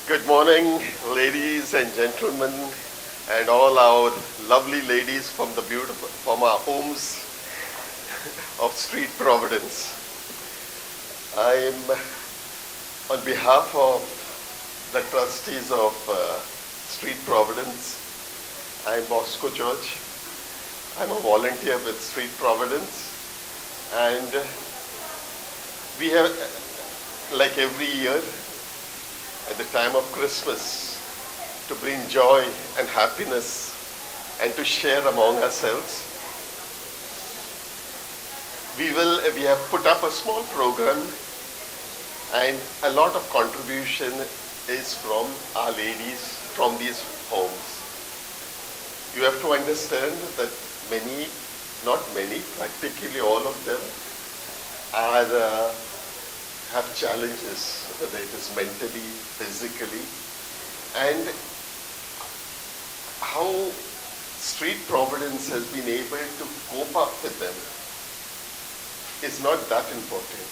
Good morning, ladies and gentlemen, and all our lovely ladies from our homes of Street Providence. I'm on behalf of the trustees of Street Providence. I'm Bosco George. I'm a volunteer with Street Providence, and we have, like every year, at the time of Christmas, to bring joy and happiness and to share among ourselves. We have put up a small program, and a lot of contribution is from our ladies from these homes. You have to understand that not many, practically all of them have challenges, whether it is mentally, physically, and how Street Providence has been able to cope up with them is not that important.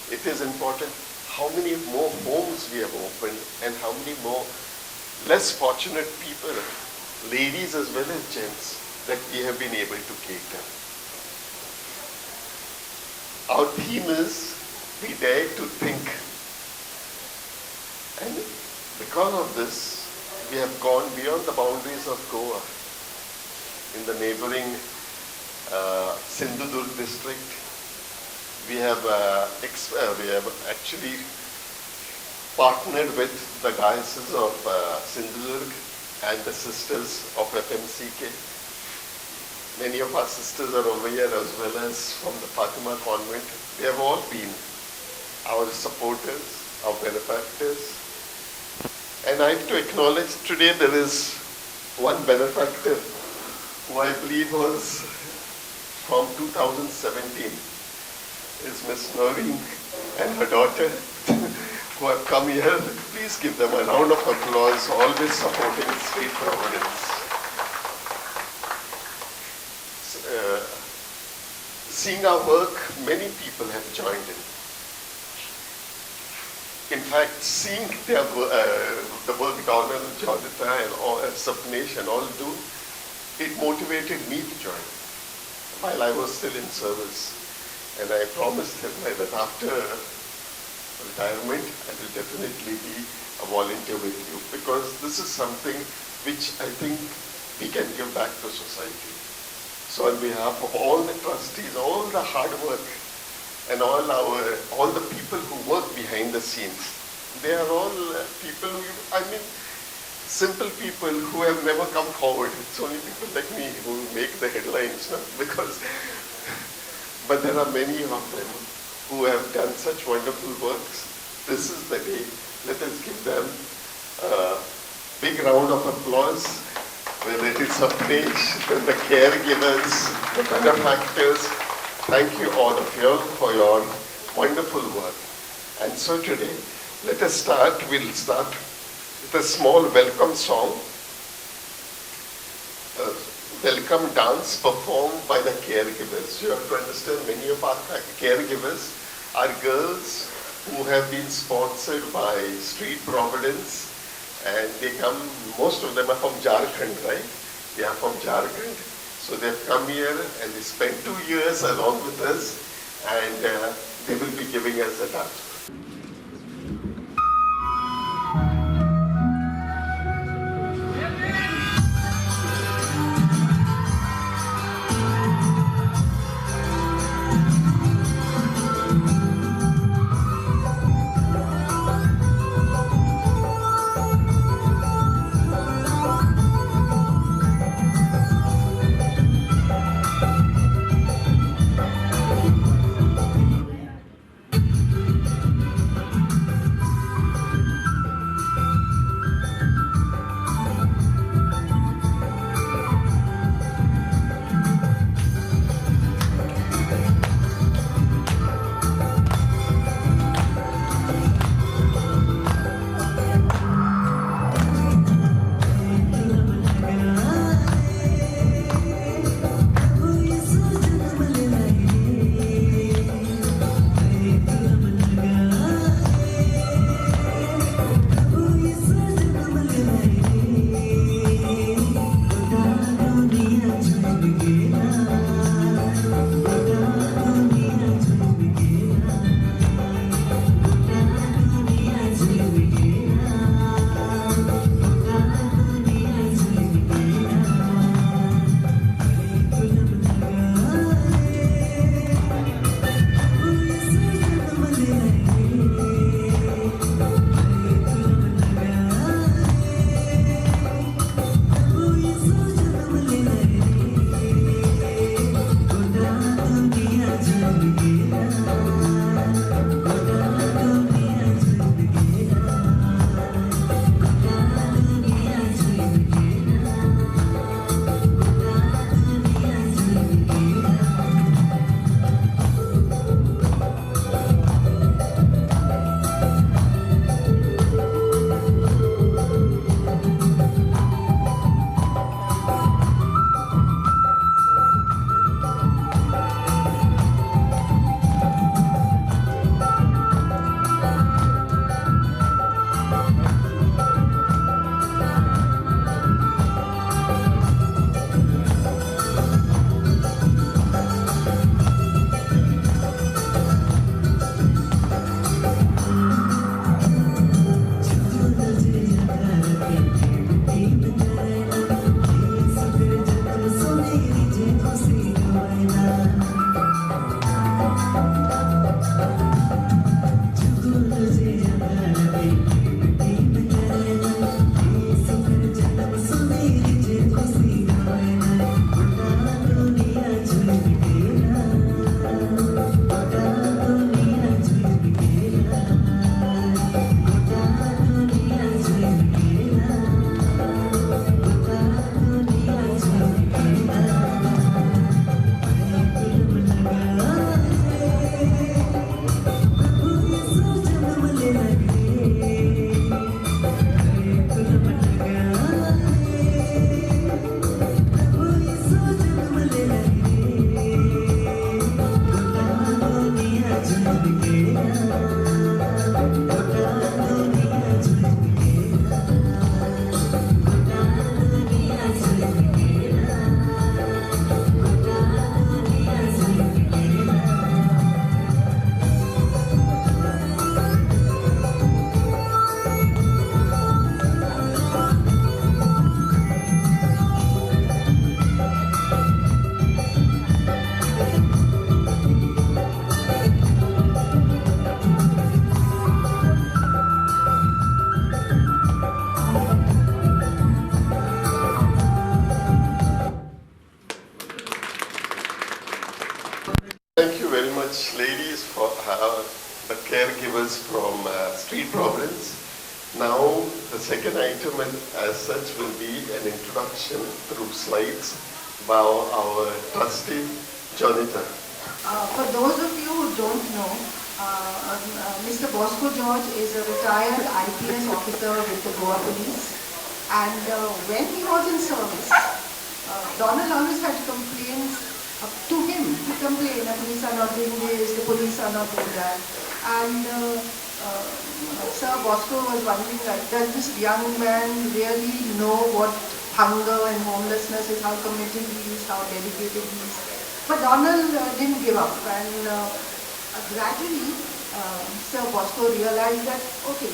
It is important how many more homes we have opened and how many more less fortunate people, ladies as well as gents, that we have been able to cater. Our theme is we dare to think. And because of this, we have gone beyond the boundaries of Goa. In the neighboring Sindhudurg district, we have actually partnered with the Diocese of Sindhudurg and the Sisters of FMCK. Many of our sisters are over here as well as from the Fatima Convent. They have all been our supporters, our benefactors. And I have to acknowledge today there is one benefactor who I believe was from 2017, is Miss Noreen and her daughter who have come here. Please give them a round of applause, always supporting Street Providence. Seeing our work, many people have joined in. In fact, seeing the work Donald, Jonathan, and all Sapnesh and all do, it motivated me to join while I was still in service. And I promised him that after retirement, I will definitely be a volunteer with you, because this is something which I think we can give back to society. So on behalf of all the trustees, all the hard work, and all the people who work behind the scenes, they are all people simple people who have never come forward. It's only people like me who make the headlines, no? But there are many of them who have done such wonderful works. This is the day. Let us give them a big round of applause, whether it is Sapnesh, then the caregivers, the benefactors. Thank you all of you for your wonderful work. And so today, let us start. We'll start with a small welcome song, a welcome dance performed by the caregivers. You have to understand, many of our caregivers are girls who have been sponsored by Street Providence, and they come, most of them are from Jharkhand, right? They are from Jharkhand. So they've come here and they spent 2 years along with us, and they will be giving us a dance. was from Street Providence. Now, the second item as such will be an introduction through slides by our trustee, Jonathan. For those of you who don't know, Mr. Bosco George is a retired IPS officer with the Goa Police, and when he was in service, Donald always had complaints to him. He complained, the police are not doing this, the police are not doing that, and Sir Bosco was wondering, like, does this young man really know what hunger and homelessness is, how committed he is, how dedicated he is? But Donald didn't give up, and gradually Sir Bosco realized that, okay,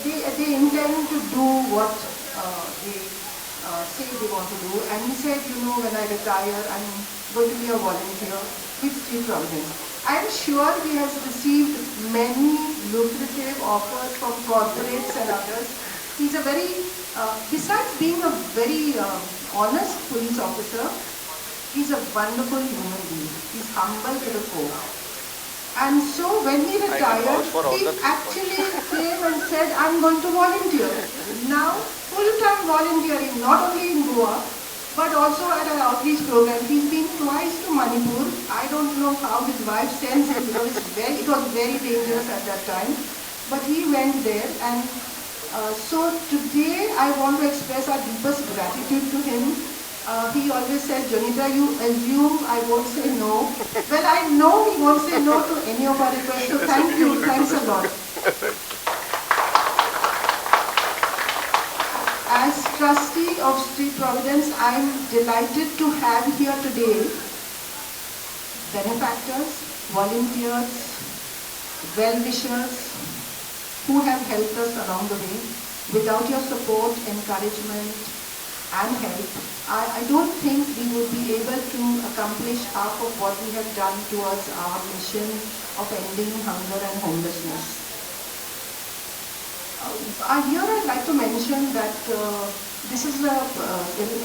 they intend to do what they say they want to do, and he said, you know, when I retire, I'm going to be a volunteer with Street Providence. I'm sure he has received many lucrative offers from corporates and others. He's a very, besides being a very honest police officer, he's a wonderful human being. He's humble to the core. And so when he retired, he actually came and said, I'm going to volunteer. Now, full-time volunteering, not only in Goa, but also at an outreach program. He's been twice to Manipur. I don't know how his wife sends him because it was very dangerous at that time. But he went there, and so today I want to express our deepest gratitude to him. He always said, Jonita, you assume I won't say no. Well, I know he won't say no to any of our requests, so thank you, thanks a lot. As trustee of Street Providence, I am delighted to have here today benefactors, volunteers, well-wishers who have helped us along the way. Without your support, encouragement, and help, I don't think we would be able to accomplish half of what we have done towards our mission of ending hunger and homelessness. Here I'd like to mention that this is a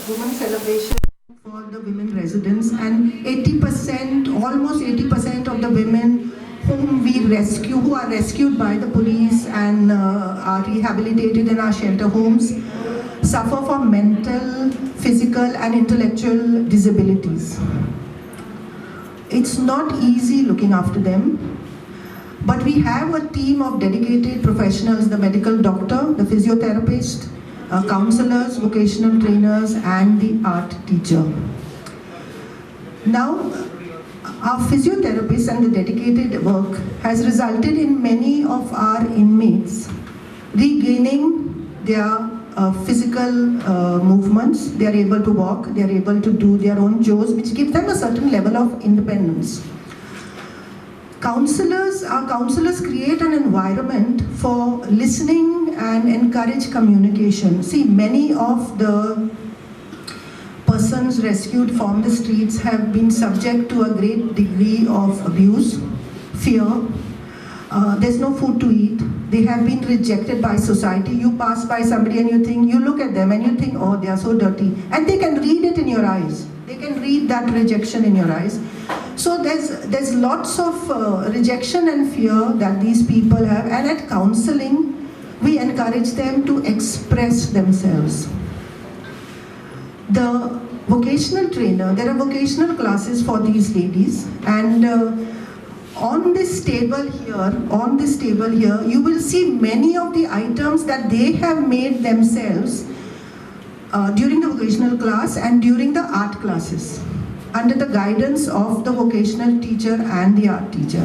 women celebration for the women residents, and 80%, almost 80% of the women whom we rescue, who are rescued by the police and are rehabilitated in our shelter homes, suffer from mental, physical and intellectual disabilities. It's not easy looking after them. But we have a team of dedicated professionals, the medical doctor, the physiotherapist, counselors, vocational trainers, and the art teacher. Now, our physiotherapists and the dedicated work has resulted in many of our inmates regaining their physical movements. They are able to walk, they are able to do their own chores, which gives them a certain level of independence. Our counselors create an environment for listening and encourage communication. See, many of the persons rescued from the streets have been subject to a great degree of abuse, fear. There's no food to eat. They have been rejected by society. You pass by somebody and you look at them and you think, oh, they are so dirty. And they can read it in your eyes. They can read that rejection in your eyes. So there's lots of rejection and fear that these people have, and at counseling, we encourage them to express themselves. The vocational trainer, there are vocational classes for these ladies, and on this table here, you will see many of the items that they have made themselves during the vocational class and during the art classes, under the guidance of the vocational teacher and the art teacher.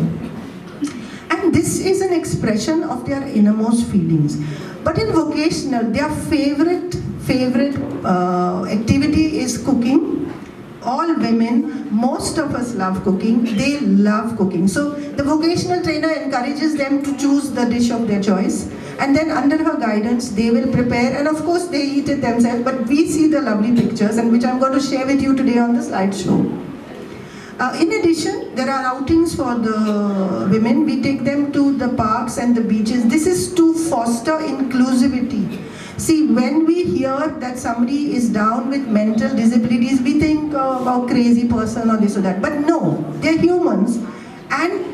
And this is an expression of their innermost feelings. But in vocational, their favorite activity is cooking. All women, most of us love cooking. They love cooking. So the vocational trainer encourages them to choose the dish of their choice. And then under her guidance, they will prepare, and of course they eat it themselves, but we see the lovely pictures, and which I'm going to share with you today on the slideshow. In addition, there are outings for the women. We take them to the parks and the beaches. This is to foster inclusivity. See, when we hear that somebody is down with mental disabilities, we think about crazy person or this or that. But no, they're humans, and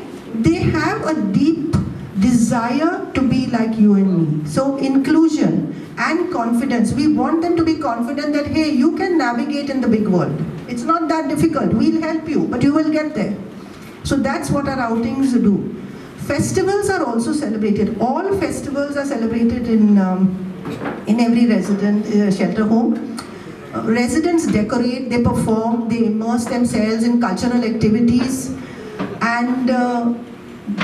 they have a deep desire to be like you and me. So inclusion and confidence. We want them to be confident that, hey, you can navigate in the big world. It's not that difficult. We'll help you, but you will get there. So that's what our outings do. Festivals are also celebrated. All festivals are celebrated in every resident shelter home. Residents decorate, they perform, they immerse themselves in cultural activities, and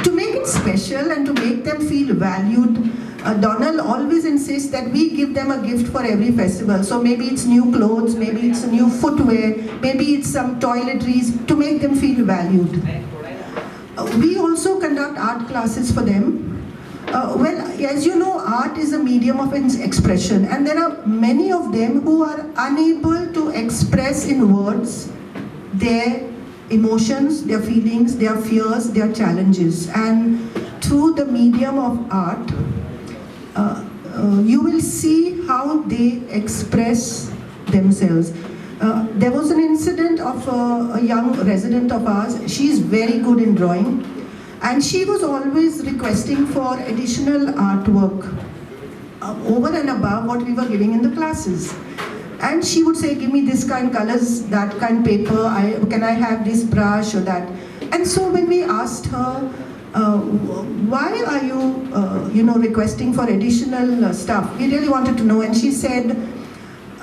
to make it special and to make them feel valued, Donald always insists that we give them a gift for every festival. So maybe it's new clothes, maybe it's new footwear, maybe it's some toiletries to make them feel valued. We also conduct art classes for them. Well, as you know, art is a medium of expression, and there are many of them who are unable to express in words their emotions, their feelings, their fears, their challenges. And through the medium of art, you will see how they express themselves. There was an incident of a young resident of ours. She is very good in drawing, and she was always requesting for additional artwork over and above what we were giving in the classes. And she would say, give me this kind colors, that kind paper, can I have this brush or that? And so when we asked her, why are you, requesting for additional stuff? We really wanted to know. And she said,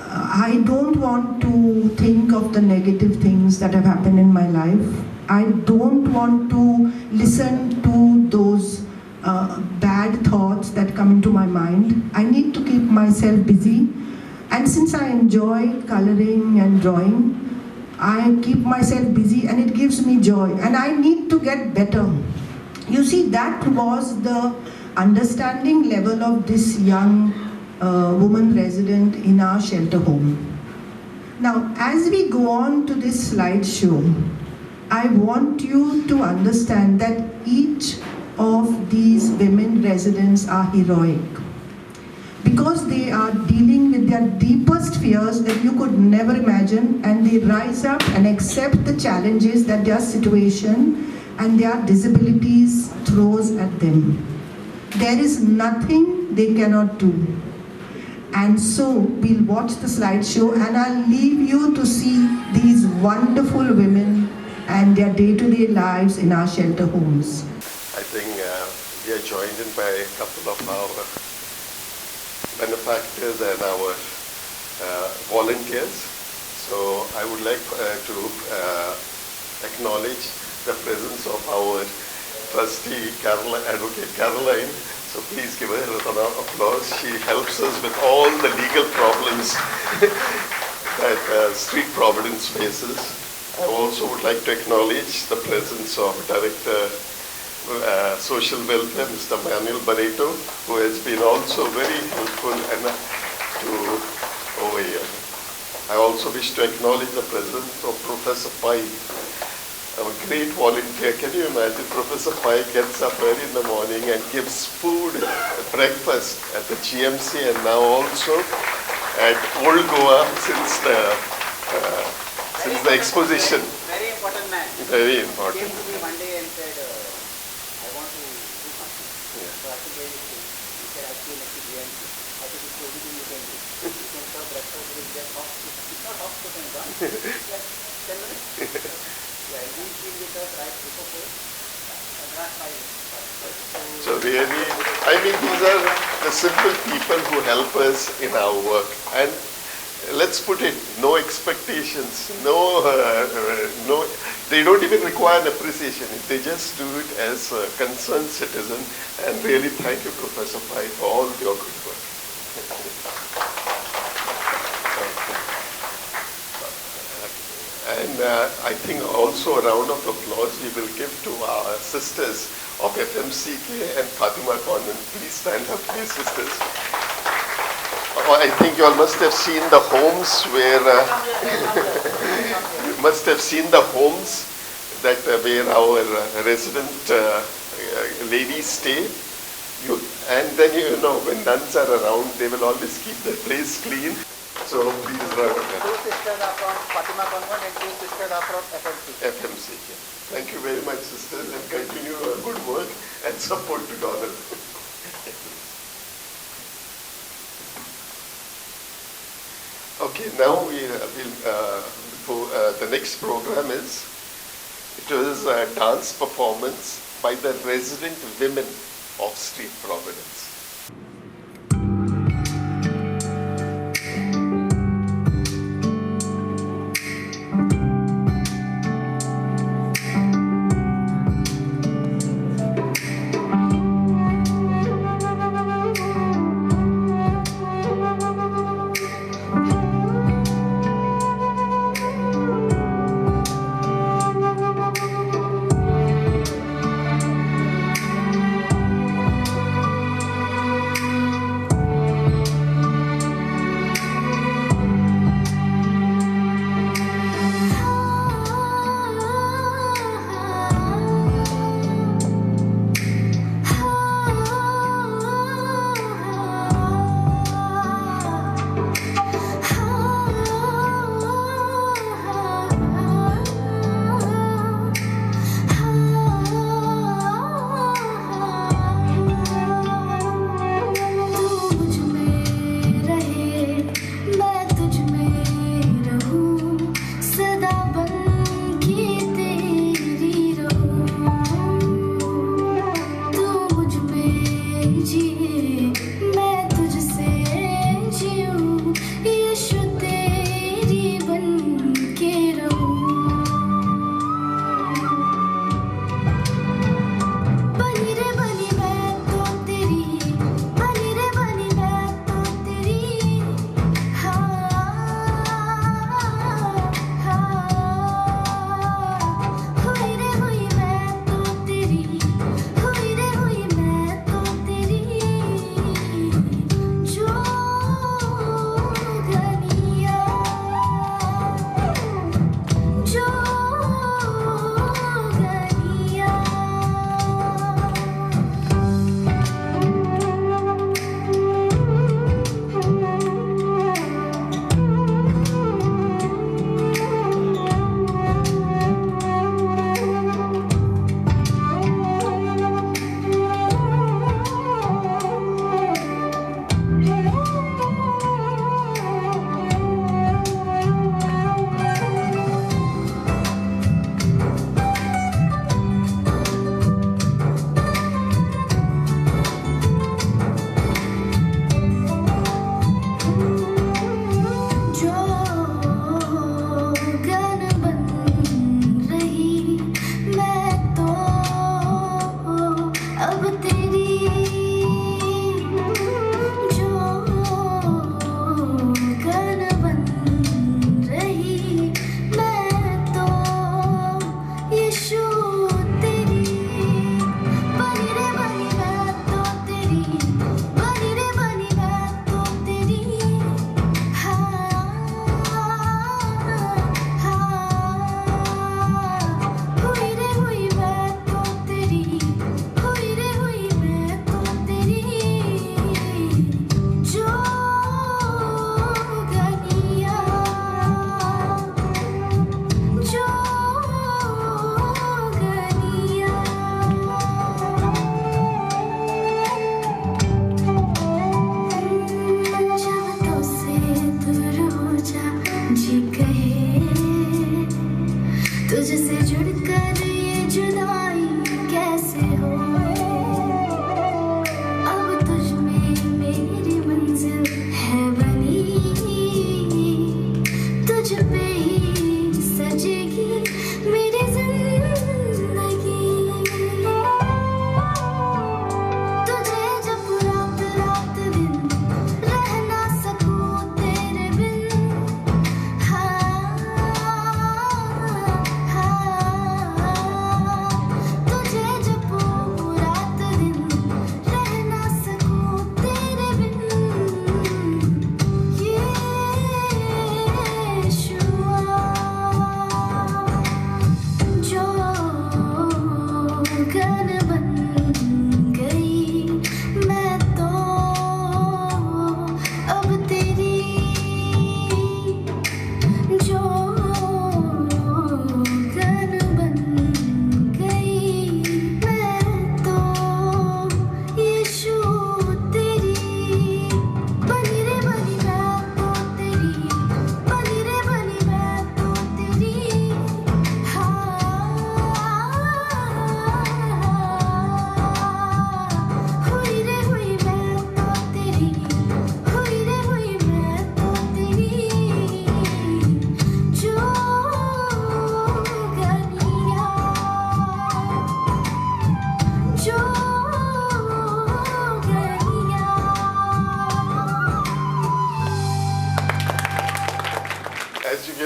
I don't want to think of the negative things that have happened in my life. I don't want to listen to those bad thoughts that come into my mind. I need to keep myself busy. And since I enjoy coloring and drawing, I keep myself busy and it gives me joy. And I need to get better. You see, that was the understanding level of this young woman resident in our shelter home. Now, as we go on to this slideshow, I want you to understand that each of these women residents are heroic, because they are dealing with their deepest fears that you could never imagine, and they rise up and accept the challenges that their situation and their disabilities throws at them. There is nothing they cannot do. And so we'll watch the slideshow, and I'll leave you to see these wonderful women and their day-to-day lives in our shelter homes. I think we are joined in by a couple of our benefactors and our volunteers. So I would like to acknowledge the presence of our trustee, Advocate Caroline. So please give her a round of applause. She helps us with all the legal problems that Street Providence faces. I also would like to acknowledge the presence of Director Social Welfare, Mr. Manuel Barreto, who has been also very helpful to over here. I also wish to acknowledge the presence of Professor Pai, a great volunteer. Can you imagine? Professor Pai gets up early in the morning and gives food, breakfast at the GMC, and now also at Old Goa since the exposition. Very important man. Very important. He came to me one day and said, I want to do something. Yeah. So I said, very good. He said, I feel like a GMC. I said, it's the only thing you can do. You can serve breakfast with just hot. It's not hot food and gone. Just 10 minutes. Yeah, he came with us right before 4. And last 5 minutes. So really, I mean, these are the simple people who help us in our work. And let's put it, no expectations, no, they don't even require an appreciation. They just do it as a concerned citizen. And really thank you, Professor Pai, for all your good work. And I think also a round of applause we will give to our sisters of FMCK and Fatima Convent. Please stand up, please, sisters. I think you all must have seen the homes where you must have seen the homes that where our resident ladies stay. And then when nuns are around, they will always keep the place clean. So please run Two sisters are from Fatima Convent and two sisters are from FMC. FMC. Thank you very much, sisters, and continue your good work and support to Donald. Okay, now the next program is, it was a dance performance by the resident women of Street Providence.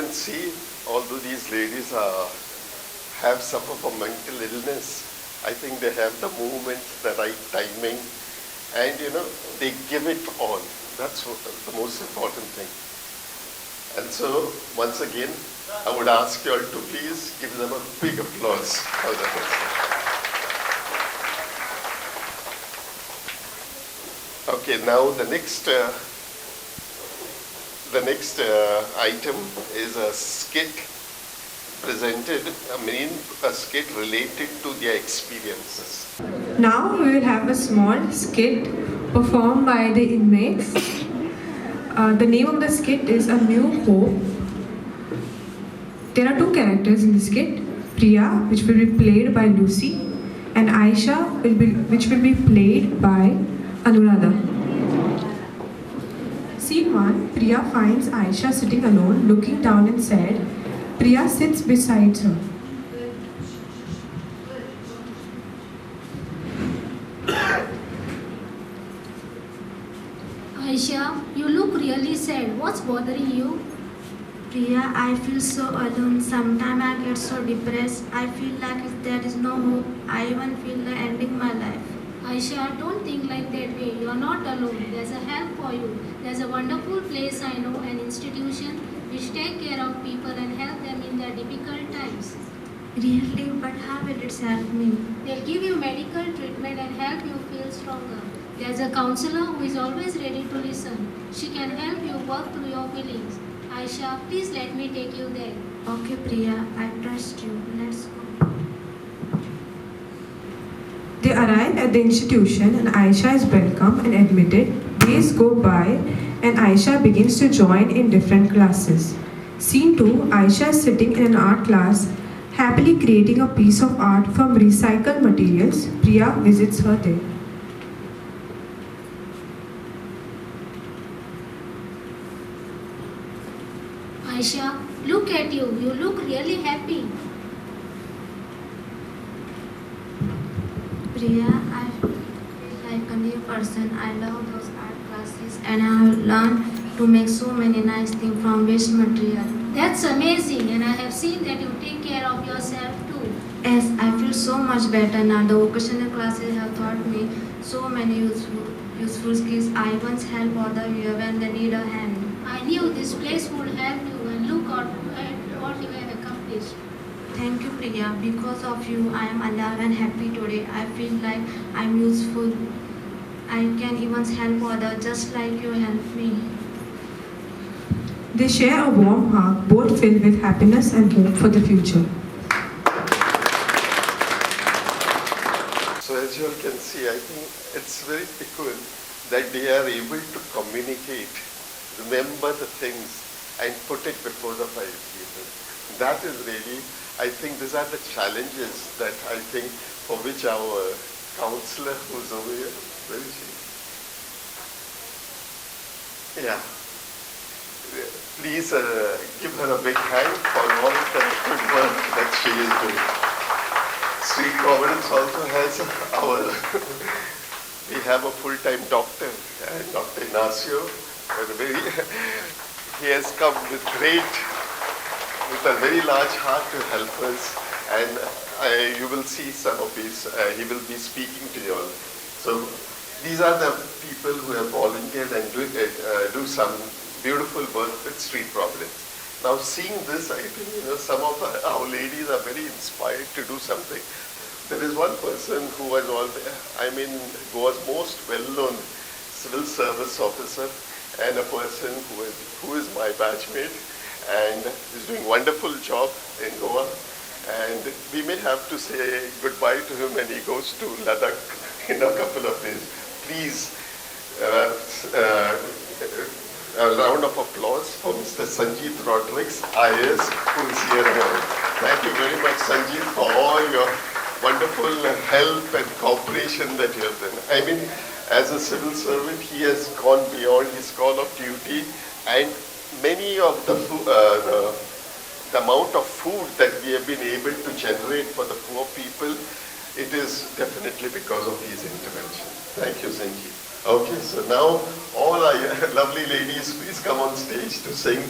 can see, although these ladies have suffered from mental illness, I think they have the movement, the right timing, and they give it all. That's the most important thing. And so, once again, I would ask you all to please give them a big applause for that. Okay, now the next item is a skit presented, a skit related to their experiences. Now we will have a small skit performed by the inmates. The name of the skit is A New Hope. There are two characters in the skit, Priya, which will be played by Lucy, and Aisha, which will be played by Anuradha. Scene 1, Priya finds Aisha sitting alone, looking down and sad. Priya sits beside her. Aisha, you look really sad. What's bothering you? Priya, I feel so alone. Sometimes I get so depressed. I feel like if there is no hope, I even feel like ending my life. Aisha, don't think like that way. You're not alone. There's a help for you. There's a wonderful place I know, an institution which take care of people and help them in their difficult times. Really? But how will it help me? They'll give you medical treatment and help you feel stronger. There's a counselor who is always ready to listen. She can help you work through your feelings. Aisha, please let me take you there. Okay, Priya, I trust you. Let's go. They arrive at the institution and Aisha is welcomed and admitted. Days go by and Aisha begins to join in different classes. Scene 2, Aisha is sitting in an art class, happily creating a piece of art from recycled materials. Priya visits her there. Aisha, look at you. You look really happy. Priya, I feel like a new person. I love those art classes and I have learned to make so many nice things from waste material. That's amazing, and I have seen that you take care of yourself too. Yes, I feel so much better now. The vocational classes have taught me so many useful skills. I once help others here when they need a hand. I knew this place would help you, and look at what you have accomplished. Thank you, Priya. Because of you, I am alive and happy today. I feel like I'm useful. I can even help others just like you helped me. They share a warm hug, both filled with happiness and hope for the future. So as you all can see, I think it's very peculiar that they are able to communicate, remember the things, and put it before the five people. That is really, I think these are the challenges that I think for which our counselor who's over here, where is she? Yeah. Please give her a big hand for all the good work that she is doing. Sweet Providence also has we have a full-time doctor, Dr. Ignacio. He has come with a very large heart to help us, and you will see some of his, he will be speaking to you all. So these are the people who have volunteered and do some beautiful work with Street Providence. Now seeing this, I think some of our ladies are very inspired to do something. There is one person who was who was most well-known civil service officer, and a person who is my batchmate and is doing a wonderful job in Goa. And we may have to say goodbye to him when he goes to Ladakh in a couple of days. Please, a round of applause for Mr. Sanjeet Rodriguez, IAS, who is here now. Thank you very much, Sanjeet, for all your wonderful help and cooperation that you have done. I mean, as a civil servant, he has gone beyond his call of duty, and many of the amount of food that we have been able to generate for the poor people, it is definitely because of his intervention. Thank you, Sanjeev. Okay, so now all our lovely ladies, please come on stage to sing.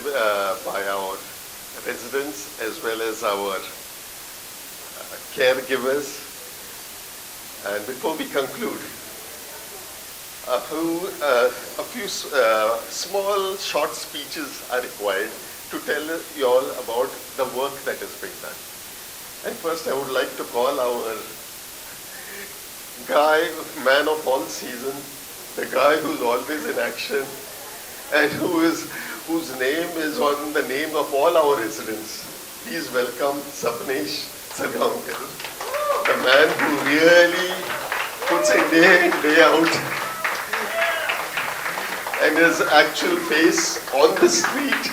by our residents as well as our caregivers. And before we conclude, a few small short speeches are required to tell you all about the work that is being done. And first I would like to call our guy, man of all season, the guy who's always in action and whose name is on the name of all our residents. Please welcome Sapnesh Sargaonkar, the man who really puts in day in, day out, and his actual face on the street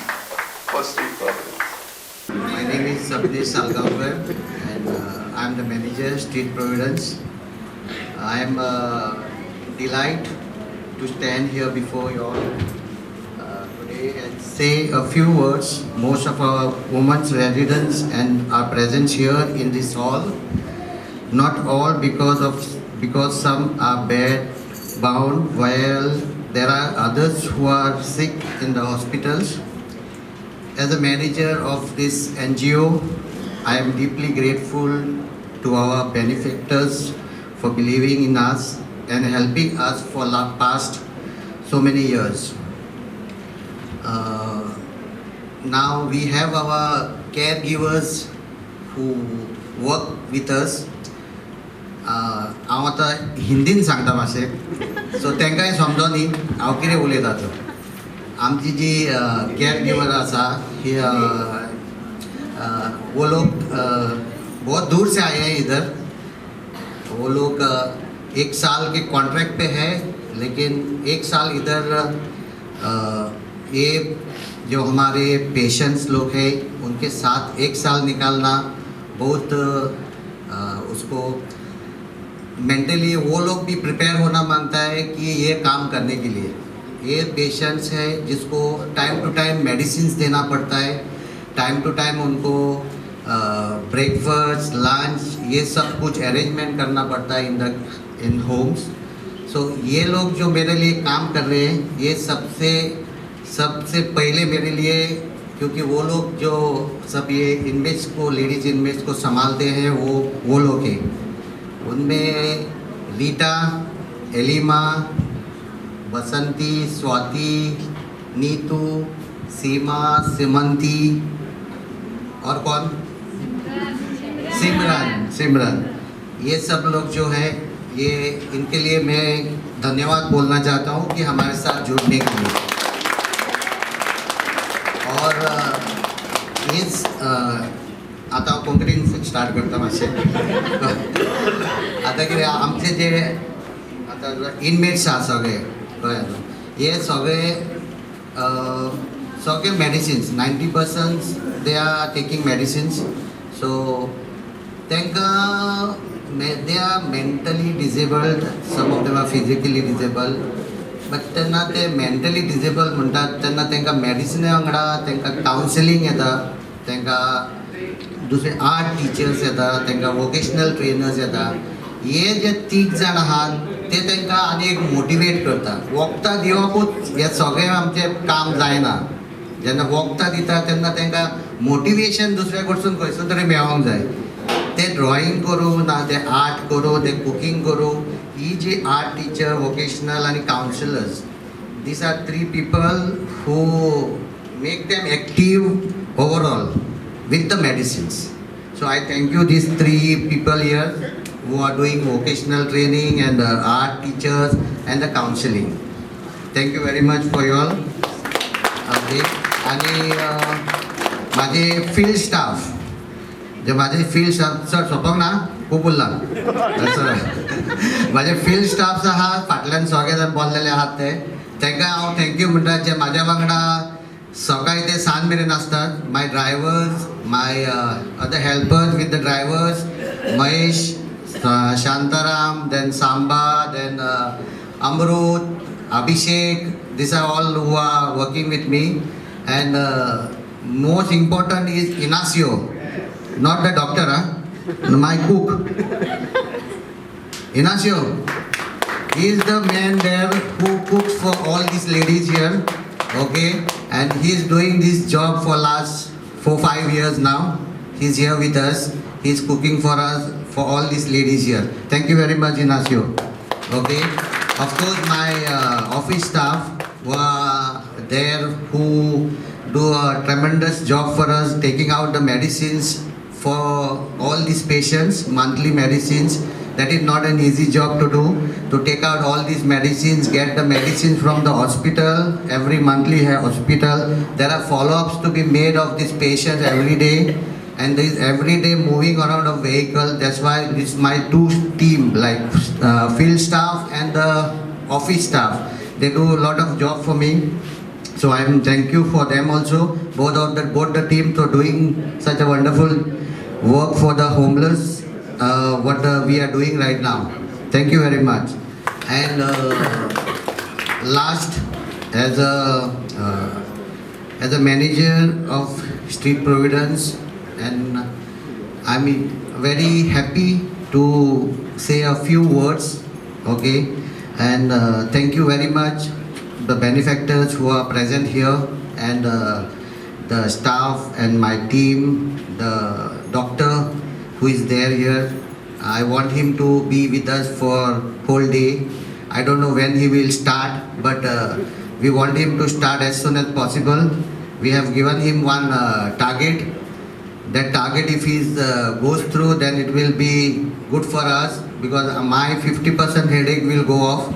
for Street Providence. My name is Sapnesh Sargaonkar and I'm the manager, Street Providence. I am delighted to stand here before you all today and say a few words. Most of our women's residents and our presence here in this hall. Not all because some are bed bound, while there are others who are sick in the hospitals. As a manager of this NGO, I am deeply grateful to our benefactors for believing in us and helping us for the past so many years. Now we have our caregivers who work with us. हांव आतां हिंदीन सांगता मातशें, सो तांकांय समजोनी हांव कितें उलयता तो. आमची जी केयर गिवर आसा ही वो लोग बहुत दूर से आए हैं इधर. वो लोग 1 साल के कॉन्ट्रैक्ट पे है, लेकिन 1 साल इधर ये जो हमारे पेशेंट्स लोग हैं उनके साथ 1 साल निकालना बहुत उसको मेंटली वो लोग भी प्रिपेयर होना मांगता है कि ये काम करने के लिए. ये पेशेंट्स है जिसको टाइम टू टाइम मेडिसिन देना पड़ता है, टाइम टू टाइम उनको ब्रेकफास्ट, लंच, ये सब कुछ अरेंजमेंट करना पड़ता है इन होम्स. सो ये लोग जो मेरे लिए काम कर रहे हैं, ये सबसे पहले मेरे लिए, क्योंकि वो लोग जो सब ये इनमेट्स को, लेडीज़ इनमेट्स को संभालते हैं, वो लोग हैं. उनमें रीटा, एलिमा, बसंती, स्वाति, नीतू, सीमा, सिमंती और कौन, सिमरन, ये सब लोग जो है, ये इनके लिए मैं धन्यवाद बोलना चाहता हूँ कि हमारे साथ जुड़ने के लिए. और इस आता कोंकणीन स्टार्ट करता मातशें. आता कितें आमचे जे आता इनमेट्स आसा सगळे गोंयांत, हे सगळे medicines 90% they are taking medicines. So तांकां they are mentally disabled, some of them are physically disabled. But तेन्ना ते मेंटली डिसेबल म्हणटात तेन्ना तांकां मेडिसिना वांगडा तांकां कावन्सिलींग येता, तांकां दुसरे आर्ट टिचर्स येता, तांकां वोकेशनल ट्रेनर्स येता. हे जे 3 जाण आहात ते तांकां आनी एक मोटिवेट करता. वखदां दिवपूच हें सगळें आमचें काम जायना. जेन्ना वखदां दिता तेन्ना तांकां मोटिवेशन दुसऱ्या कडसून खंयसून तरी मेळोंक जाय. ते ड्रॉइंग करूं ना ते आर्ट करूं, ते कुकिंग करूं, ही जी आर्ट टीचर, वोकेशनल आनी councillors, these are 3 people who make them active overall with the medicines. So I thank you, these 3 people here who are doing vocational training and art teachers and the counseling. Thank you very much for you all. Okay. आणि माझे field staff, जे माझे field staff sir सोंपोंक ना, खूब उरला माझे field staffs आहात, फाटल्यान सगळे जाण बोललेले आहात तांकां हांव थँक्यू म्हणटा, जे म्हाज्या वांगडा सकाळी ते सांज मेरेन असतात. My drivers, my other helpers with the drivers, Mahesh, Shantaram, then Samba, then Amrit, Abhishek, these are all who are working with me. And most important is Inacio, not the doctor, my cook. Inacio, he is the man there who cooks for all these ladies here. Okay, and he's doing this job for last 4-5 years now. He's here with us. He's cooking for us, for all these ladies here. Thank you very much, Inacio. Okay. Of course, my office staff were there who do a tremendous job for us, taking out the medicines for all these patients, monthly medicines. That is not an easy job to do, to take out all these medicines, get the medicines from the hospital, every monthly hospital. There are follow-ups to be made of these patients every day, and there is every day moving around a vehicle. That's why it's my two team, like field staff and the office staff. They do a lot of job for me. So I'm thank you for them also, both the teams for doing such a wonderful work for the homeless. What we are doing right now. Thank you very much. And last, as a manager of Street Providence, and I'm very happy to say a few words. Okay, and thank you very much, the benefactors who are present here, and the staff and my team, the doctor who is there here. I want him to be with us for whole day. I don't know when he will start, but we want him to start as soon as possible. We have given him one target. That target, if he goes through, then it will be good for us, because my 50% headache will go off.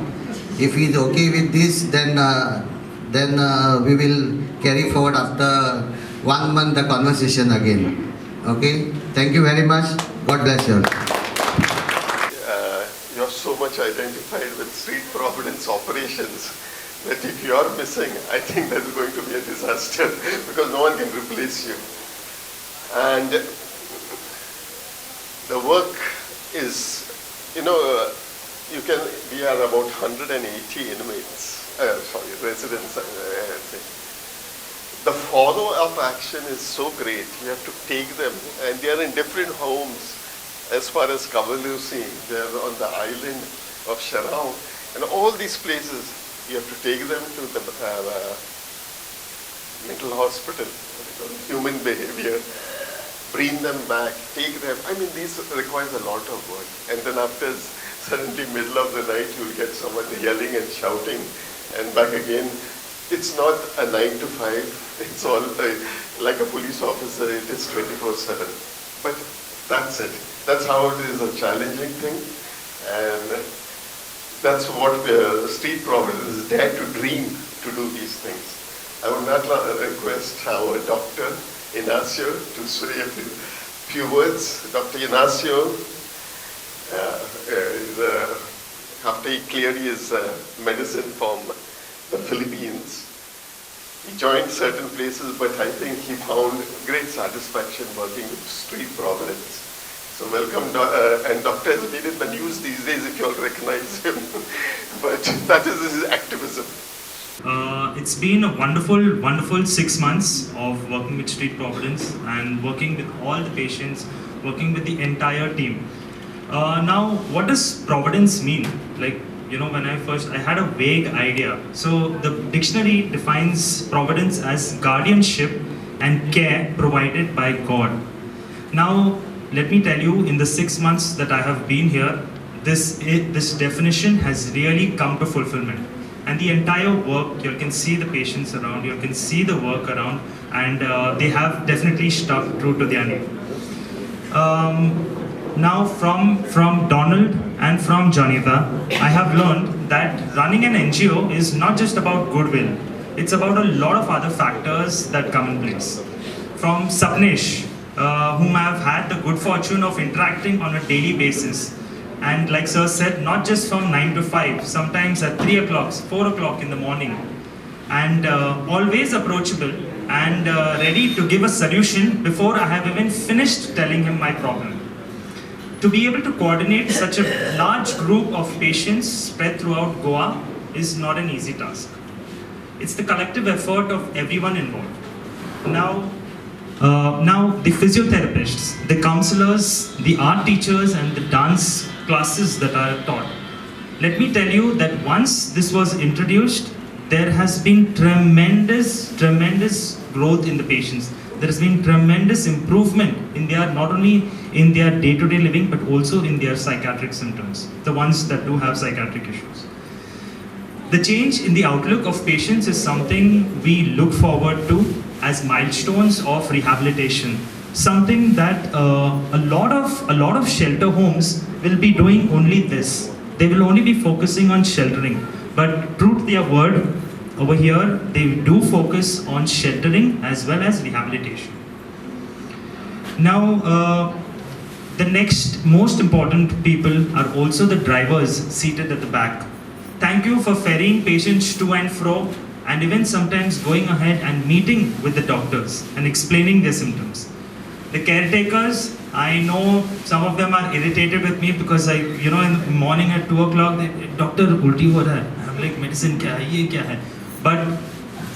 If he is okay with this, then we will carry forward after 1 month the conversation again. Okay, thank you very much. God bless you. You're so much identified with Street Providence operations that if you're missing, I think that's going to be a disaster because no one can replace you. And the work is, we are about 180 residents, I think. The follow-up action is so great. You have to take them, and they are in different homes. As far as Kavalusi, they are on the island of Sharau, and all these places, you have to take them to the mental hospital, human behavior, bring them back, take them. I mean, this requires a lot of work. And then after suddenly middle of the night, you'll get someone yelling and shouting, and back again. It's not a 9 to 5. It's all like a police officer. It is 24/7. But that's it. That's how it is a challenging thing, and that's what Street Providence is there to dream to do these things. I would not request our Dr. Inacio to say a few words. Dr. Inacio, after he cleared his medicine from the Philippines, he joined certain places, but I think he found great satisfaction working with Street Providence. So welcome, and Doctor has been in the news these days if you all recognize him, but that is his activism. It's been a wonderful 6 months of working with Street Providence and working with all the patients, working with the entire team. Now, what does Providence mean? When I had a vague idea. So the dictionary defines Providence as guardianship and care provided by God. Now, let me tell you, in the 6 months that I have been here, this definition has really come to fulfillment. And the entire work, you can see the patients around, you can see the work around, and they have definitely stuck true to their name. Now, from Donald and from Janita, I have learned that running an NGO is not just about goodwill. It's about a lot of other factors that come in place. From Sapnesh, whom I have had the good fortune of interacting on a daily basis. And like Sir said, not just from 9 to 5, sometimes at 3 o'clock, 4 o'clock in the morning. And always approachable and ready to give a solution before I have even finished telling him my problem. To be able to coordinate such a large group of patients spread throughout Goa is not an easy task. It's the collective effort of everyone involved. Now the physiotherapists, the counselors, the art teachers, and the dance classes that are taught. Let me tell you that once this was introduced, there has been tremendous growth in the patients. There has been tremendous improvement in their, not only in their day-to-day living, but also in their psychiatric symptoms, the ones that do have psychiatric issues. The change in the outlook of patients is something we look forward to as milestones of rehabilitation. Something that a lot of shelter homes will be doing only this. They will only be focusing on sheltering. But true to their word, over here they do focus on sheltering as well as rehabilitation. Now, the next most important people are also the drivers seated at the back. Thank you for ferrying patients to and fro, and even sometimes going ahead and meeting with the doctors and explaining their symptoms. The caretakers, I know some of them are irritated with me because in the morning at 2 o'clock, doctor, ulti ho raha hai. I'm like, medicine kya hai, ye kya hai? But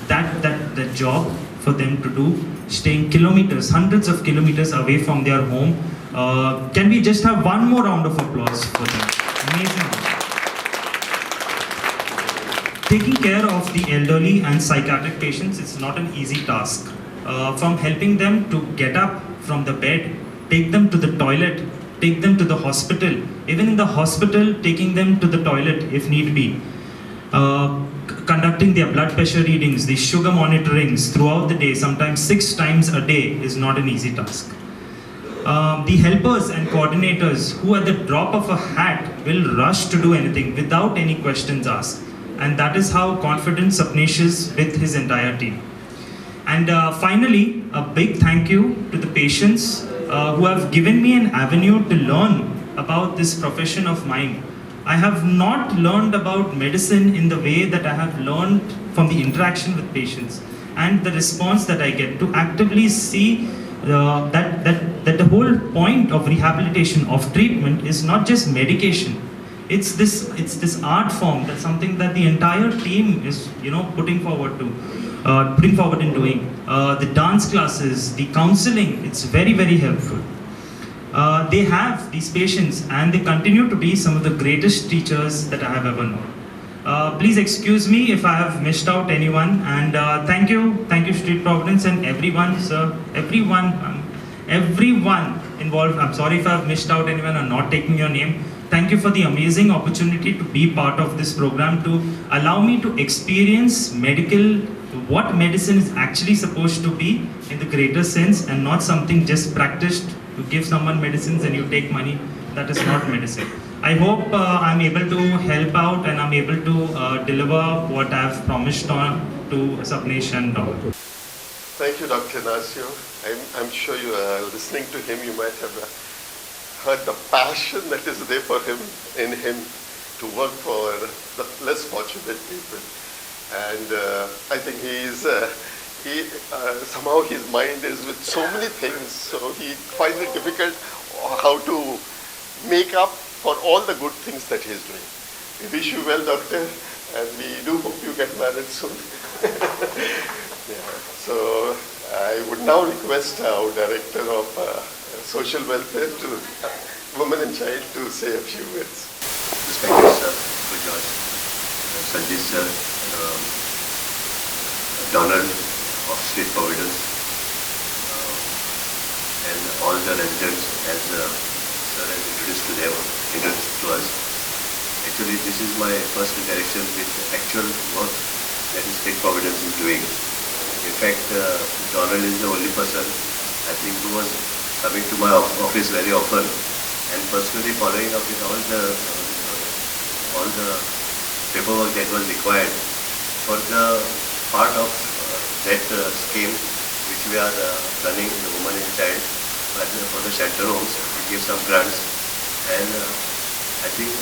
that job for them to do, staying kilometers, hundreds of kilometers away from their home, can we just have one more round of applause for them? Amazing. Taking care of the elderly and psychiatric patients is not an easy task. From helping them to get up from the bed, take them to the toilet, take them to the hospital, even in the hospital, taking them to the toilet if need be. Conducting their blood pressure readings, the sugar monitorings throughout the day, sometimes 6 times a day, is not an easy task. The helpers and coordinators who at the drop of a hat will rush to do anything without any questions asked. And that is how confident Sapnesh is with his entire team. And finally, a big thank you to the patients who have given me an avenue to learn about this profession of mine. I have not learned about medicine in the way that I have learned from the interaction with patients and the response that I get, to actively see that the whole point of rehabilitation, of treatment, is not just medication. It's this art form. That's something that the entire team is putting forward in doing. The dance classes, the counseling, it's very, very helpful. They have these patients, and they continue to be some of the greatest teachers that I have ever known. Please excuse me if I have missed out anyone, and thank you Street Providence and everyone, sir, everyone involved. I'm sorry if I have missed out anyone or not taking your name. Thank you for the amazing opportunity to be part of this program, to allow me to experience what medicine is actually supposed to be in the greater sense, and not something just practiced to give someone medicines and you take money. That is not medicine. I hope I'm able to help out, and I'm able to deliver what I've promised on to Sapnesh and Donald. Thank you, Dr. Nasio. I'm sure you are listening to him. You might have heard the passion that is there in him to work for the less fortunate people. And I think somehow his mind is with so many things, so he finds it difficult how to make up for all the good things that he's doing. We wish you well, doctor, and we do hope you get married soon. Yeah. So I would now request our Director of Social Welfare, Women and Child, to say a few words. Respected sir, Dr. George, Sanjay sir, Donald of Street Providence, and all the residents, as sir has introduced to us. Actually, this is my first interaction with actual work that Street Providence is doing. In fact, Donald is the only person, I think, who was coming to my office very often and personally following up with all the paperwork that was required for the part of that scheme which we are running, the Women and Child, for the shelter homes. We give some grants, and I think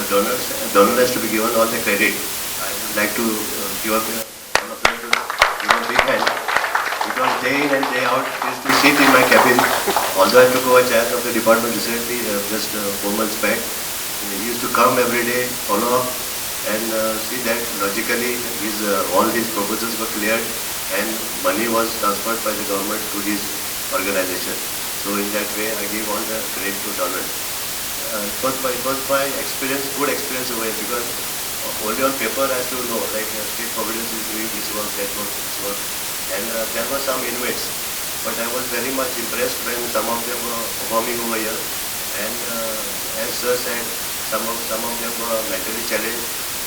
Donald has to be given all the credit. I would like to give up all of them to give a big hand, because day in and day out he used to sit in my cabin. Although I took over charge of the department recently, just 4 months back, he used to come every day, follow up, and see that logically all these proposals were cleared and money was transferred by the government to this organization. So in that way, I give all the credit to Donald. It was my experience, good experience over here, because only on paper I have to know, like State Providence is doing this work, that work, this work. And there were some inmates, but I was very much impressed when some of them were performing over here. And as Sir said, some of them were mentally challenged,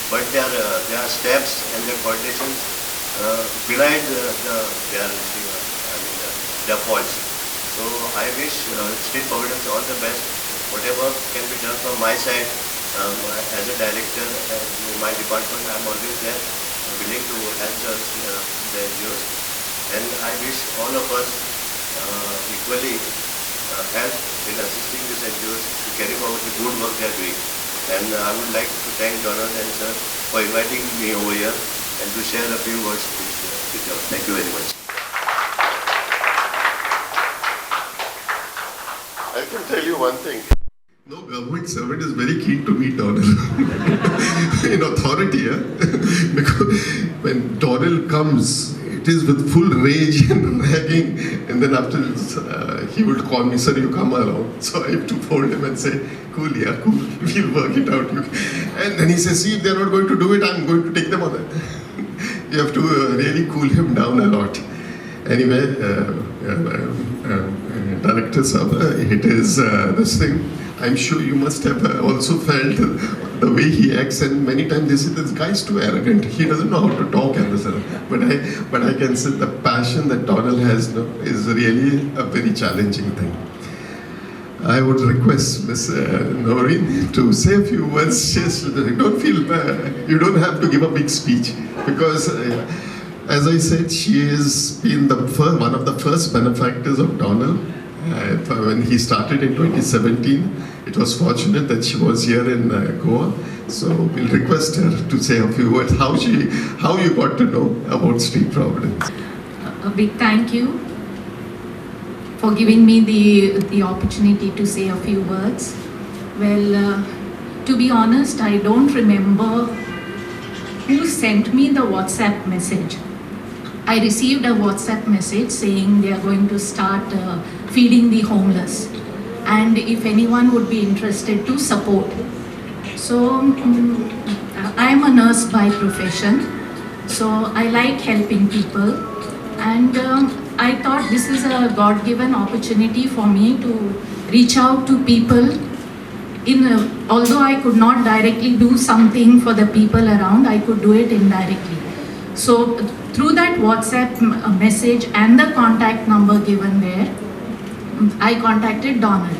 but their steps and their coordinations belied their faults. So I wish State Providence all the best. Whatever can be done from my side as a director in my department, I am always there, willing to help the NGOs. And I wish all of us equally help in assisting these NGOs to carry forward the good work they are doing. And I would like to thank Donald and Sir for inviting me over here and to share a few words with you. Thank you very much. I can tell you one thing. No government servant is very keen to meet Donald in authority, because when Donald comes, it is with full rage and ragging, and then after he would call me, sir, you come along. So I have to hold him and say, cool, yeah, cool, we'll work it out. And then he says, see, if they're not going to do it, I'm going to take them on it. You have to really cool him down a lot. Anyway, Director Sir, it is this thing. I'm sure you must have also felt the way he acts, and many times they say this guy is too arrogant. He doesn't know how to talk, but I can say the passion that Donald has is really a very challenging thing. I would request Ms. Noreen to say a few words. Just don't feel bad. You don't have to give a big speech, because as I said, she has been one of the first benefactors of Donald. When he started in 2017, it was fortunate that she was here in Goa. So we'll request her to say a few words, how you got to know about Street Providence. A big thank you for giving me the opportunity to say a few words. Well, to be honest, I don't remember who sent me the WhatsApp message. I received a WhatsApp message saying they are going to start feeding the homeless, and if anyone would be interested to support. So I am a nurse by profession, so I like helping people, and I thought this is a God-given opportunity for me to reach out to people. Although I could not directly do something for the people around, I could do it indirectly. So through that WhatsApp message and the contact number given there, I contacted Donald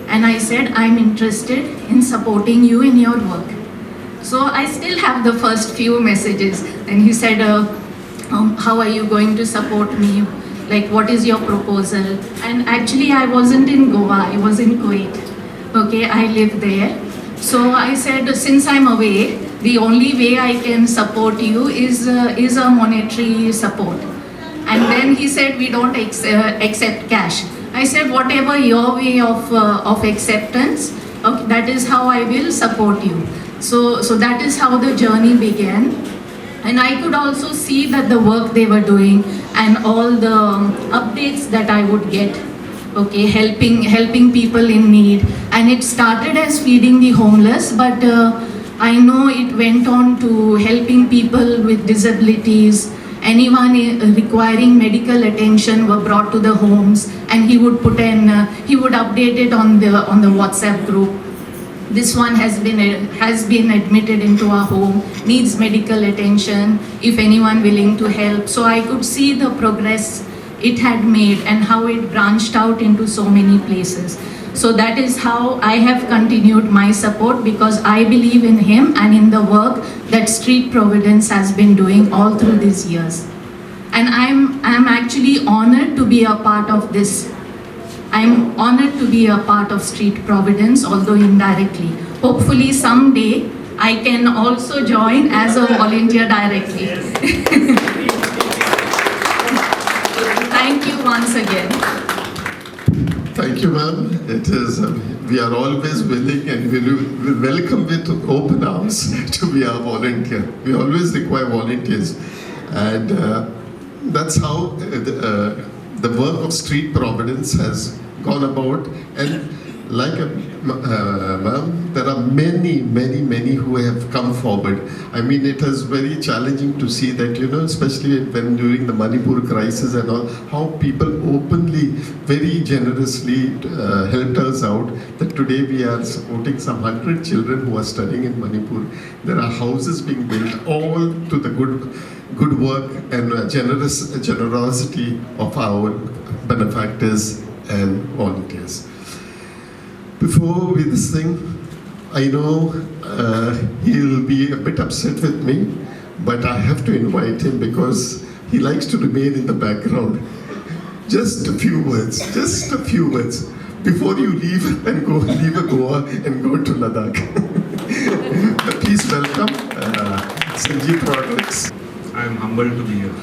and I said, I'm interested in supporting you in your work. So I still have the first few messages, and he said, how are you going to support me? Like, what is your proposal? And actually I wasn't in Goa, I was in Kuwait. Okay, I live there. So I said, since I'm away, the only way I can support you is a monetary support. And then he said, we don't accept cash. I said, whatever your way of acceptance, okay, that is how I will support you. So that is how the journey began. And I could also see that the work they were doing and all the updates that I would get, okay, helping people in need. And it started as feeding the homeless, but I know it went on to helping people with disabilities. Anyone requiring medical attention were brought to the homes, and he would he would update it on the WhatsApp group. This one has been admitted into our home, needs medical attention, if anyone willing to help. So I could see the progress it had made and how it branched out into so many places. So that is how I have continued my support, because I believe in him and in the work that Street Providence has been doing all through these years. And I'm actually honored to be a part of this. I'm honored to be a part of Street Providence, although indirectly. Hopefully someday I can also join as a volunteer directly. Thank you once again. Thank you, ma'am. It is, we are always willing and we will welcome with open arms to be our volunteer. We always require volunteers. And that's how the work of Street Providence has gone about. And like ma'am, there are many who have have come forward. I mean, it is very challenging to see that, especially when during the Manipur crisis and all, how people openly, very generously helped us out. That today we are supporting some 100 children who are studying in Manipur. There are houses being built, all to the good work and generosity of our benefactors and volunteers. Before we sing, I know he'll be a bit upset with me, but I have to invite him because he likes to remain in the background. Just a few words, before you leave and leave Goa and go to Ladakh. Please welcome Sanjeev Products. I am humbled to be here,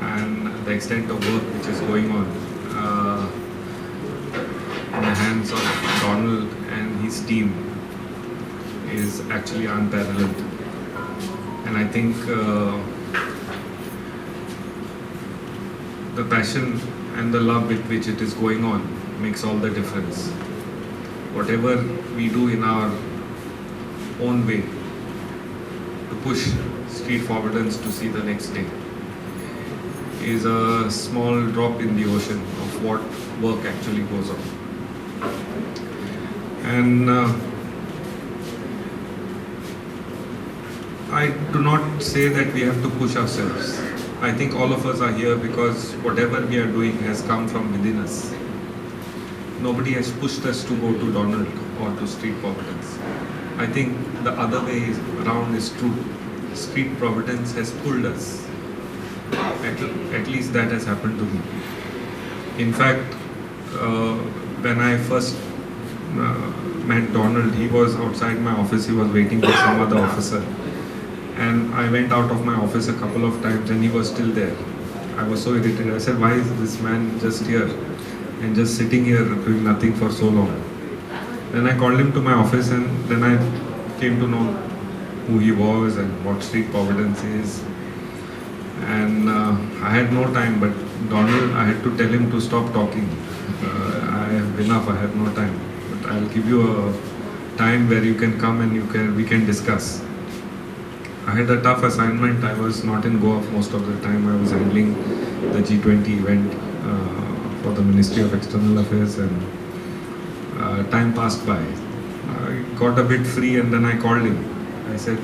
and the extent of work which is going on in the hands of Donald and his team is actually unparalleled. And I think the passion and the love with which it is going on makes all the difference. Whatever we do in our own way to push Street Providence to see the next day is a small drop in the ocean of what work actually goes on. And I do not say that we have to push ourselves. I think all of us are here because whatever we are doing has come from within us. Nobody has pushed us to go to Donald or to Street Providence. I think the other way around is true. Street Providence has pulled us. At least that has happened to me. In fact, when I first met Donald, he was outside my office, he was waiting for some other officer. And I went out of my office a couple of times and he was still there. I was so irritated. I said, why is this man just here and just sitting here doing nothing for so long? Then I called him to my office and then I came to know who he was and what Street Providence is. And I had no time, but Donald, I had to tell him to stop talking. I have enough, I have no time. But I'll give you a time where you can come and we can discuss. I had a tough assignment. I was not in Goa most of the time. I was handling the G20 event for the Ministry of External Affairs, and time passed by. I got a bit free and then I called him. I said,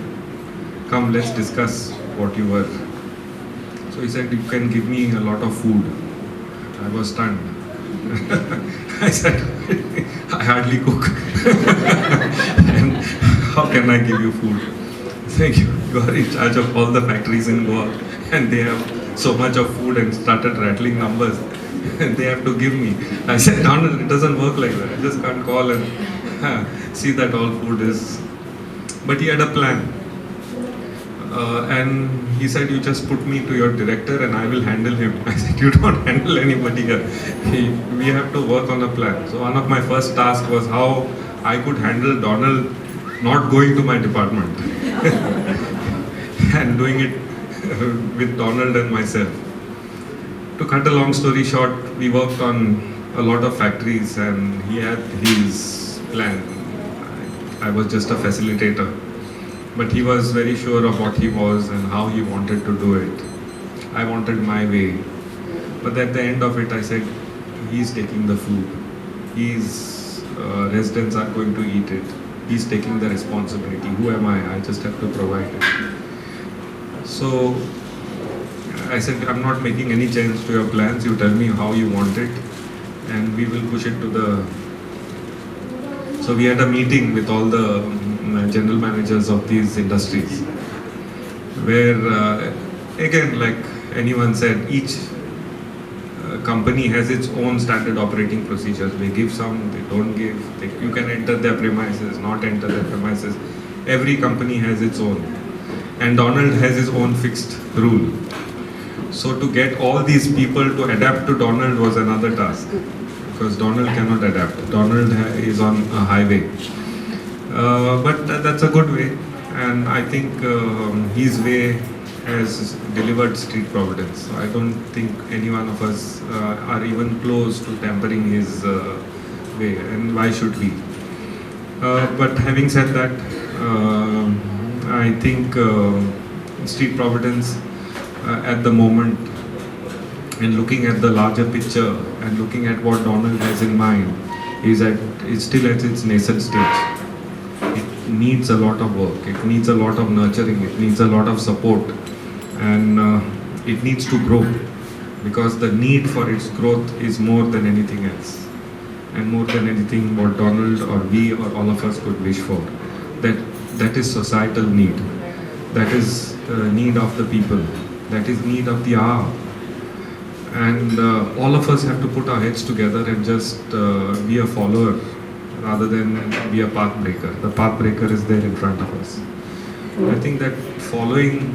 come, let's discuss what you were. So he said, you can give me a lot of food. I was stunned. I said, I hardly cook. And how can I give you food? Thank you. You are in charge of all the factories in Goa and they have so much of food and started rattling numbers and they have to give me. I said, Donald, it doesn't work like that. I just can't call and see that all food is. But he had a plan. And he said, you just put me to your director and I will handle him. I said, you don't handle anybody here. We have to work on a plan. So one of my first tasks was how I could handle Donald not going to my department and doing it with Donald and myself. To cut a long story short, we worked on a lot of factories and he had his plan. I was just a facilitator. But he was very sure of what he was and how he wanted to do it. I wanted my way. But at the end of it, I said, he's taking the food. His residents are going to eat it. He's taking the responsibility. Who am I? I just have to provide it. So I said, I'm not making any change to your plans. You tell me how you want it and we will push it to the... So we had a meeting with all the general managers of these industries where again, like anyone said, each company has its own standard operating procedures. They give some, they don't give. You can enter their premises, not enter their premises. Every company has its own. And Donald has his own fixed rule. So to get all these people to adapt to Donald was another task. Because Donald cannot adapt. Donald is on a highway. But that's a good way. And I think his way has delivered Street Providence. So I don't think any one of us are even close to tampering his way. And why should we? But having said that, I think Street Providence at the moment, and looking at the larger picture and looking at what Donald has in mind, is still at its nascent stage. It needs a lot of work, it needs a lot of nurturing, it needs a lot of support, and it needs to grow, because the need for its growth is more than anything else, and more than anything what Donald or we or all of us could wish for. That is societal need, that is need of the people, that is need of the hour. And all of us have to put our heads together and just be a follower rather than be a path breaker. The path breaker is there in front of us. I think that following,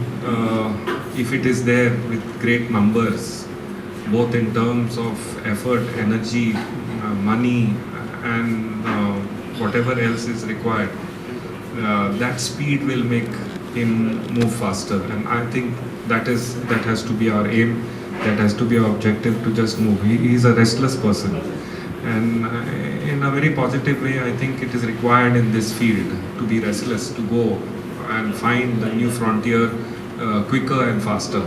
if it is there with great numbers, both in terms of effort, energy, money, and whatever else is required, that speed will make him move faster. And I think that has to be our aim. That has to be our objective, to just move. He is a restless person, and in a very positive way, I think it is required in this field to be restless, to go and find the new frontier quicker and faster.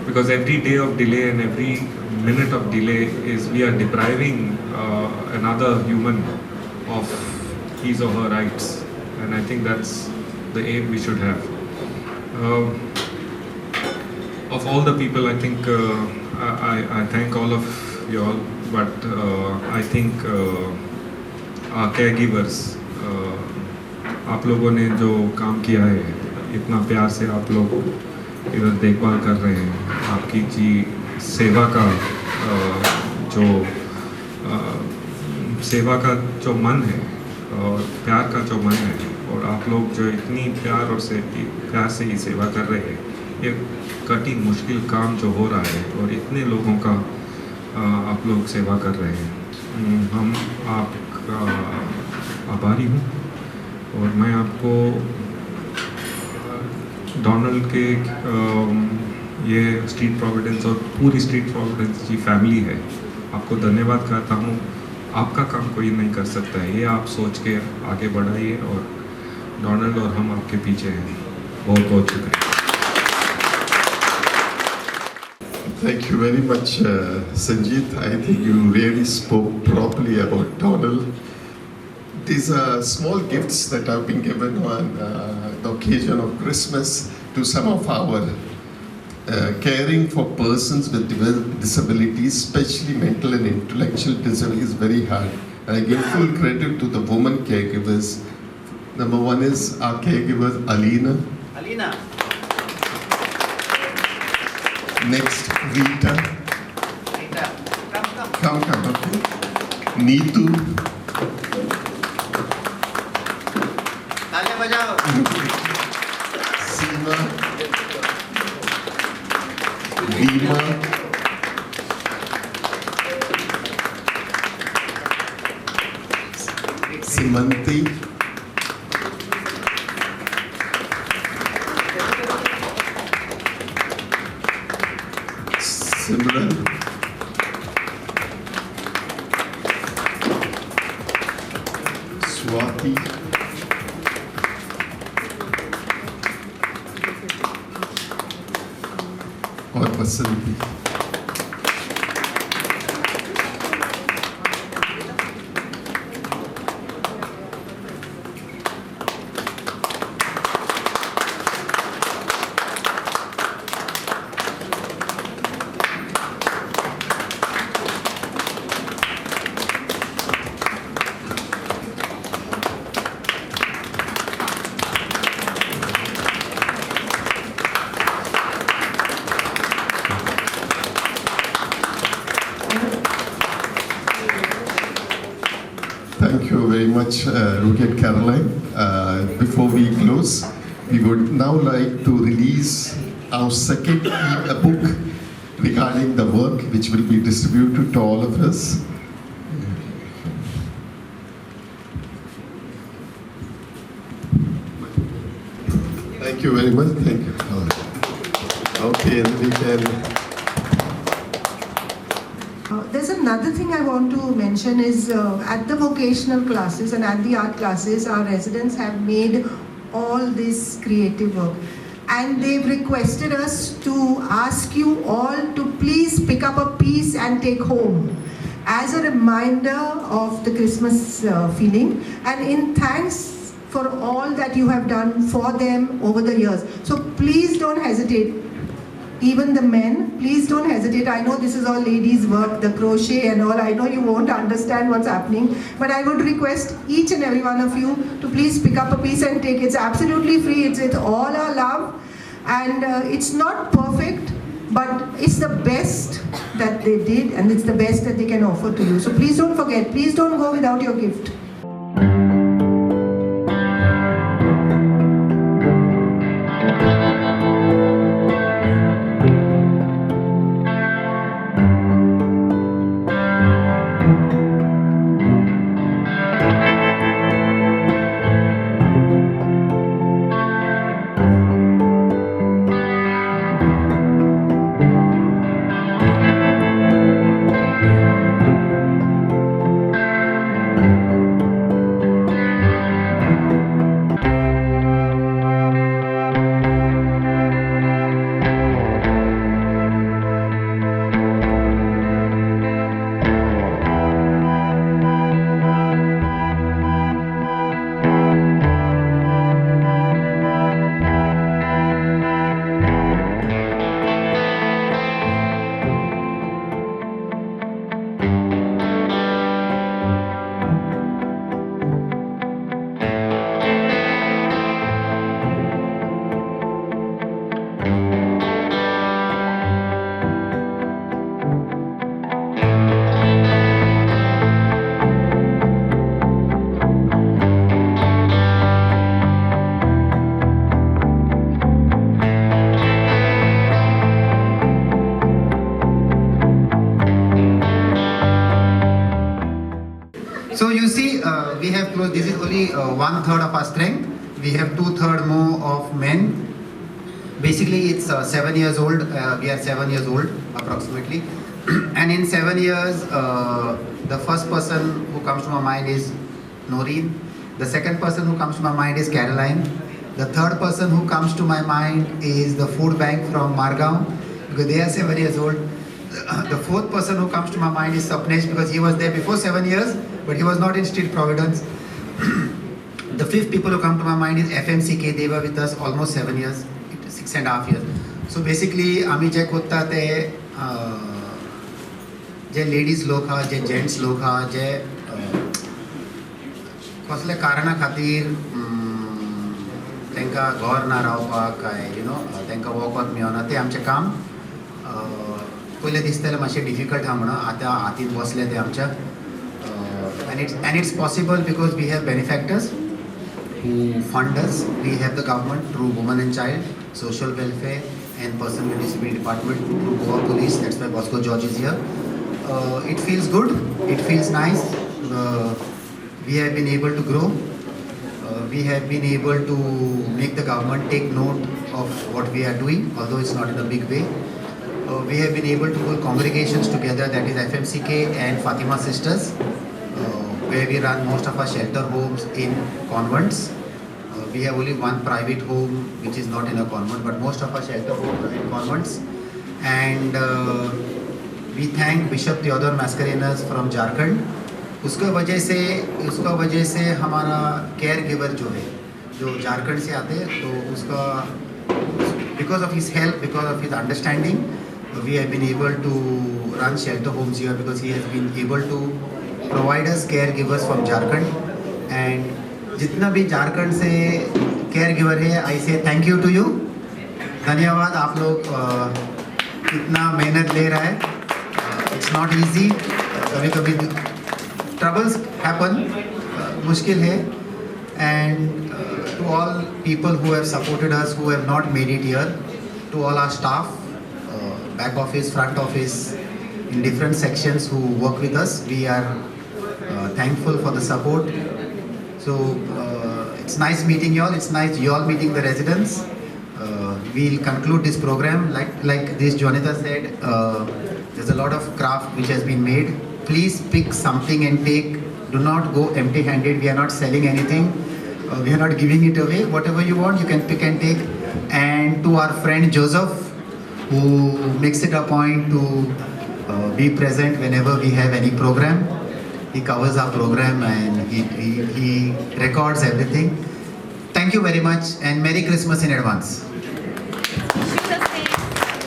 Because every day of delay and every minute of delay is we are depriving another human of his or her rights, and I think that's the aim we should have. Of all the people, I think I thank all of you all, but I think our caregivers, आप लोगों ने जो काम किया है, इतना प्यार से आप लोग इधर देखभाल कर रहे हैं, आपकी सेवा जो मन है और प्यार का जो मन है, और आप लोग जो इतनी प्यार से ही सेवा कर रहे हैं, ये कठिन मुश्किल काम जो हो रहा है और इतने लोगों का आप लोग सेवा कर रहे हैं, हम आपका आभारी हूँ। और मैं आपको डोनाल्ड के ये स्ट्रीट प्रोविडेंस और पूरी स्ट्रीट प्रोविडेंस की फैमिली है, आपको धन्यवाद कहता हूँ। आपका काम कोई नहीं कर सकता है, ये आप सोच के आगे बढ़ाइए, और डोनाल्ड और हम आपके पीछे हैं। बहुत बहुत शुक्रिया। Thank you very much, Sanjeet. I think you really spoke properly about Donald. These are small gifts that have been given on the occasion of Christmas to some of our caring for persons with disabilities, especially mental and intellectual disability, is very hard. And I give full credit to the woman caregivers. Number one is our caregiver, Alina. Next, Rita. Come, okay. Neetu. Seema. Veema. Simanti. Simran. Swati. और बसंती। Thank you very much, Rudy and Caroline. Before we close, we would now like to release our second book regarding the work, which will be distributed to all of us. Thank you very much. Thank you. Okay, and we can. There's another thing I want to mention is at the vocational classes and at the art classes, our residents have made all this creative work. And they've requested us to ask you all to please pick up a piece and take home as a reminder of the Christmas feeling, and in thanks for all that you have done for them over the years. So please don't hesitate. Even the men, please don't hesitate. I know this is all ladies' work, the crochet and all. I know you won't understand what's happening, but I would request each and every one of you to please pick up a piece and take. It's absolutely free. It's with all our love, and it's not perfect, but it's the best that they did, and it's the best that they can offer to you. So please don't forget. Please don't go without your gift. So you see, we have closed, this is only 1/3 of our strength. We have 2/3 more of men. Basically it's 7 years old, we are 7 years old approximately. And in 7 years, the first person who comes to my mind is Noreen. The second person who comes to my mind is Caroline. The third person who comes to my mind is the food bank from Margaon, because they are 7 years old. The fourth person who comes to my mind is Sapnesh, because he was there before 7 years, but he was not in Street Providence. The fifth people who come to my mind is FMCK. They were with us almost 7 years, 6.5 years. So basically, आमी जे कोत्ता ते जे ladies लोक हा, जे gents लोक हा, जे कसले कारणा खातीर तेंका घर ना रावपाक काय तेंका वोकोत मेळना ते आमचें काम. पयले दिसतालें मातशें डिफिकल्ट आहा म्हणून, आतां हातीन बसले ते आमच्या. And it's possible because we have benefactors who fund us. We have the government through Women and Child, Social Welfare and Person with Disability Department, through Goa Police. That's why Bosco George is here. It feels good. It feels nice. We have been able to grow. We have been able to make the government take note of what we are doing, although it's not in a big way. We have been able to pull congregations together, that is FMCK and Fatima Sisters, where we run most of our shelter homes in convents. We have only one private home which is not in a convent, but most of our shelter homes are in convents. And we thank Bishop Theodore Mascarenas from Jharkhand. उसका वजह से हमारा care giver जो है, जो झारखंड से आते हैं, तो उसका because of his help, because of his understanding, we have been able to run shelter homes here, because he has been able to provide us caregivers from Jharkhand. And जितना भी झारखंड से caregiver है, I say thank you to you. धन्यवाद, आप लोग इतना मेहनत ले रहा है. It's not easy. कभी troubles happen, मुश्किल है. And to all people who have supported us, who have not made it here, to all our staff, back office, front office, in different sections who work with us, we are thankful for the support. So it's nice meeting you all. It's nice you all meeting the residents. We'll conclude this program like this Jonathan said. There's a lot of craft which has been made. Please pick something and take. Do not go empty-handed. We are not selling anything. We are not giving it away. Whatever you want, you can pick and take. And to our friend Joseph, who makes it a point to be present whenever we have any program. He covers our program and he records everything. Thank you very much and Merry Christmas in advance.